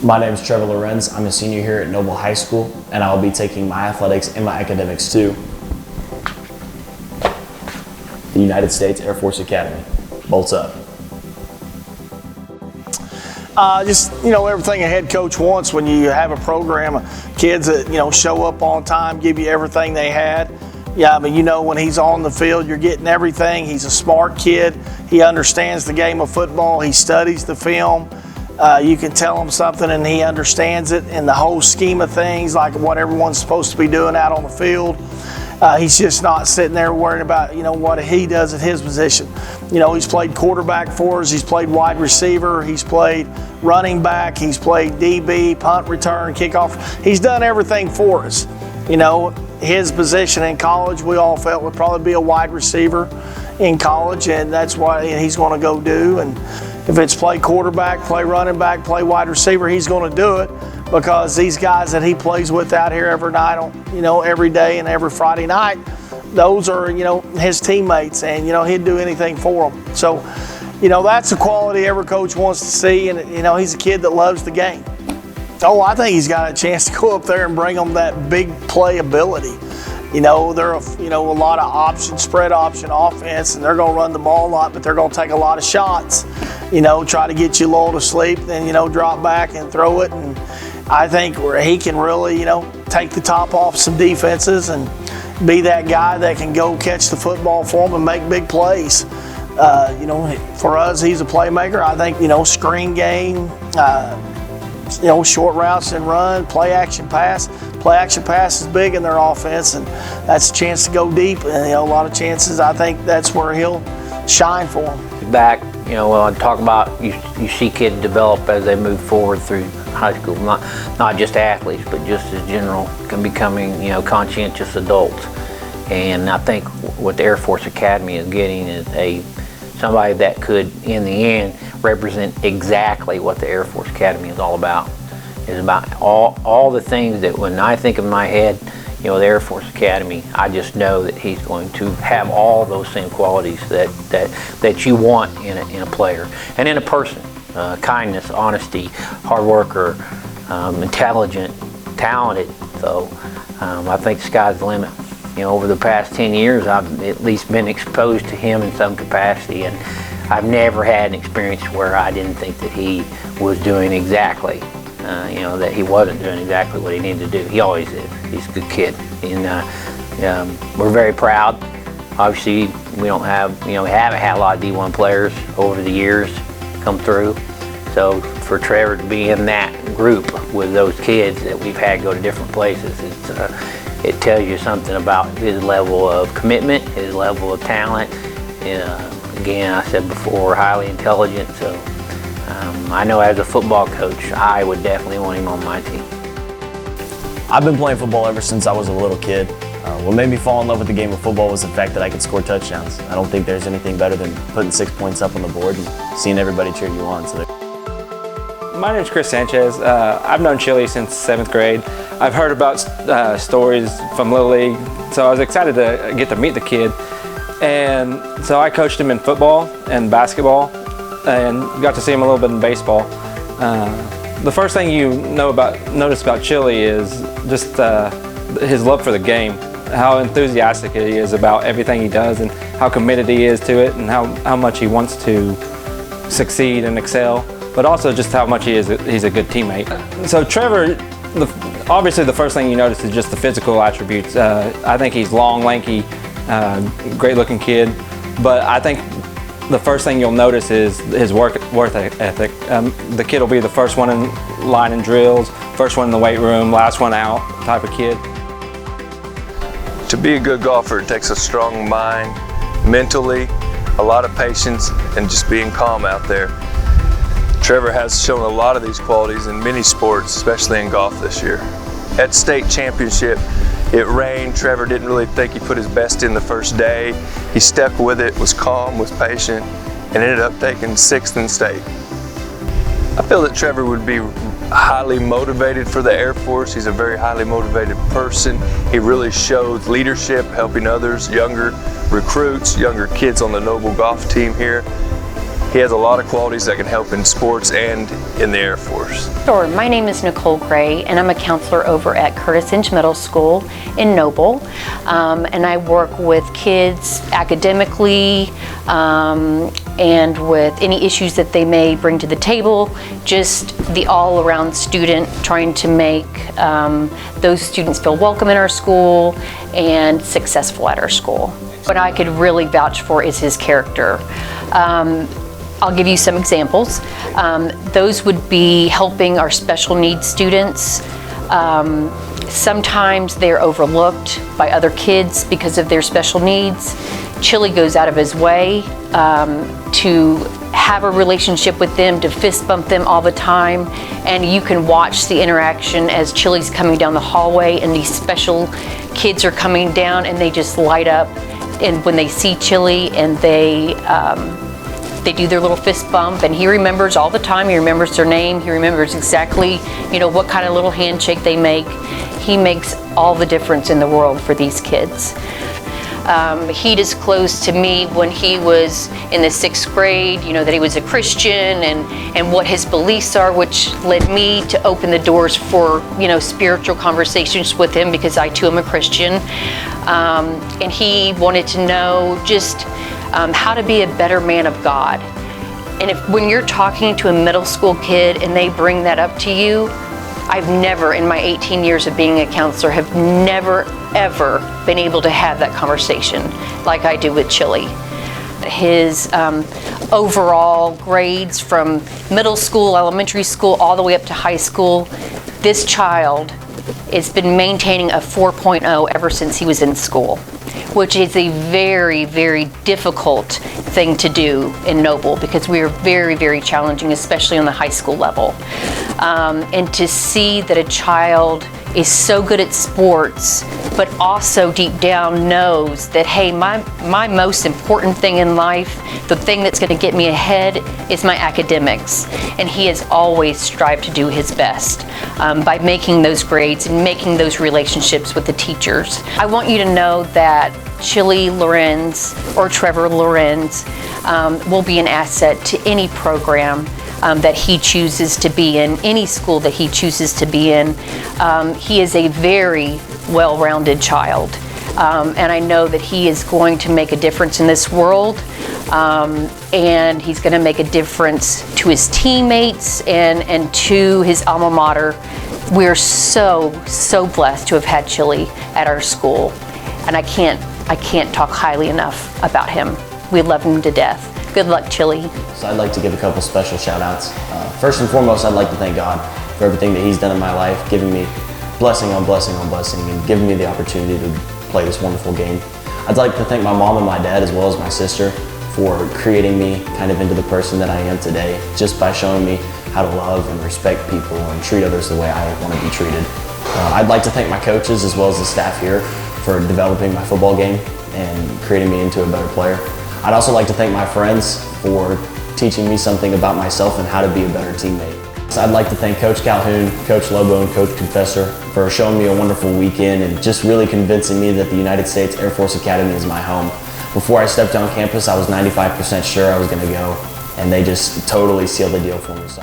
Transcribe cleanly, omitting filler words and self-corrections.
My name is Trevor Lorenz. I'm a senior here at Noble High School, and I will be taking my athletics and my academics to the United States Air Force Academy. Bolts up. Just, everything a head coach wants when you have a program of kids that, show up on time, give you everything they had. Yeah, but when he's on the field, you're getting everything. He's a smart kid. He understands the game of football. He studies the film. You can tell him something and he understands it in the whole scheme of things, like what everyone's supposed to be doing out on the field. He's just not sitting there worrying about, what he does at his position. He's played quarterback for us. He's played wide receiver. He's played running back. He's played DB, punt return, kickoff. He's done everything for us. His position in college, we all felt would probably be a wide receiver in college, and that's what he's going to go do. And if it's play quarterback, play running back, play wide receiver, he's going to do it, because these guys that he plays with out here every night, every day and every Friday night, those are, his teammates, and, he'd do anything for them. So, that's the quality every coach wants to see, and, he's a kid that loves the game. Oh, I think he's got a chance to go up there and bring them that big play ability. They're a lot of spread option offense, and they're going to run the ball a lot, but they're going to take a lot of shots. Try to get you lulled to sleep, then, drop back and throw it. And I think where he can really, take the top off some defenses and be that guy that can go catch the football for them and make big plays. For us, he's a playmaker. I think, screen game, short routes and run, play action pass. Play action pass is big in their offense, and that's a chance to go deep. And a lot of chances. I think that's where he'll shine for them. Back, when I talk about you see kids develop as they move forward through high school, not just athletes, but just as general, becoming conscientious adults. And I think what the Air Force Academy is getting is somebody that could, in the end, represent exactly what the Air Force Academy is all about. It's about all the things that when I think in my head, the Air Force Academy, I just know that he's going to have all those same qualities that you want in a player and in a person. Kindness, honesty, hard worker, intelligent, talented. So I think the sky's the limit. Over the past 10 years, I've at least been exposed to him in some capacity, and I've never had an experience where I didn't think that he was doing exactly, that he wasn't doing exactly what he needed to do. He always is. He's a good kid, and we're very proud. Obviously, we haven't had a lot of D1 players over the years come through. So for Trevor to be in that group with those kids that we've had go to different places, it tells you something about his level of commitment, his level of talent. Again, I said before, highly intelligent. So I know as a football coach, I would definitely want him on my team. I've been playing football ever since I was a little kid. What made me fall in love with the game of football was the fact that I could score touchdowns. I don't think there's anything better than putting 6 points up on the board and seeing everybody cheer you on. My name is Chris Sanchez. I've known Chilli since 7th grade. I've heard about stories from Little League, so I was excited to get to meet the kid. And so I coached him in football and basketball, and got to see him a little bit in baseball. The first thing you notice about Chilli is just his love for the game, how enthusiastic he is about everything he does, and how committed he is to it, and how much he wants to succeed and excel, but also just how much he's a good teammate. So Trevor, obviously the first thing you notice is just the physical attributes. I think he's long, lanky, great looking kid, but I think the first thing you'll notice is his work ethic. The kid will be the first one in line in drills, first one in the weight room, last one out type of kid. To be a good golfer, it takes a strong mind, mentally, a lot of patience, and just being calm out there. Trevor has shown a lot of these qualities in many sports, especially in golf this year. At state championship, it rained. Trevor didn't really think he put his best in the first day. He stuck with it, was calm, was patient, and ended up taking 6th in state. I feel that Trevor would be highly motivated for the Air Force. He's a very highly motivated person. He really shows leadership, helping others, younger recruits, younger kids on the Noble golf team here. He has a lot of qualities that can help in sports and in the Air Force. Sure. My name is Nicole Gray, and I'm a counselor over at Curtis Inch Middle School in Noble. And I work with kids academically and with any issues that they may bring to the table, just the all-around student, trying to make those students feel welcome in our school and successful at our school. What I could really vouch for is his character. I'll give you some examples. Those would be helping our special needs students. Sometimes they're overlooked by other kids because of their special needs. Chilli goes out of his way to have a relationship with them, to fist bump them all the time, and you can watch the interaction as Chilli's coming down the hallway and these special kids are coming down and they just light up. And when they see Chilli and they do their little fist bump, and he remembers all the time. He remembers their name. He remembers exactly, what kind of little handshake they make. He makes all the difference in the world for these kids. He disclosed to me when he was in the 6th grade, that he was a Christian and what his beliefs are, which led me to open the doors for, spiritual conversations with him because I too am a Christian. And he wanted to know just how to be a better man of God. And when you're talking to a middle school kid and they bring that up to you, I've never, in my 18 years of being a counselor, have never, ever been able to have that conversation like I do with Chilli. His overall grades from middle school, elementary school, all the way up to high school, this child has been maintaining a 4.0 ever since he was in school, which is a very, very difficult thing to do in Noble because we are very, very challenging, especially on the high school level. And to see that a child is so good at sports, but also deep down knows that, hey, my most important thing in life, the thing that's going to get me ahead is my academics. And he has always strived to do his best by making those grades and making those relationships with the teachers. I want you to know that Chilli Lorenz or Trevor Lorenz will be an asset to any program that he chooses to be in, any school that he chooses to be in. He is a very well-rounded child, and I know that he is going to make a difference in this world, and he's going to make a difference to his teammates and to his alma mater. We're so blessed to have had Chilli at our school, and I can't talk highly enough about him. We love him to death. Good luck, Chilli. So I'd like to give a couple special shout outs. First and foremost, I'd like to thank God for everything that he's done in my life, giving me blessing on blessing on blessing and giving me the opportunity to play this wonderful game. I'd like to thank my mom and my dad as well as my sister for creating me kind of into the person that I am today, just by showing me how to love and respect people and treat others the way I want to be treated. I'd like to thank my coaches as well as the staff here for developing my football game and creating me into a better player. I'd also like to thank my friends for teaching me something about myself and how to be a better teammate. So I'd like to thank Coach Calhoun, Coach Lobo, and Coach Confessor for showing me a wonderful weekend and just really convincing me that the United States Air Force Academy is my home. Before I stepped on campus, I was 95% sure I was going to go, and they just totally sealed the deal for me. So.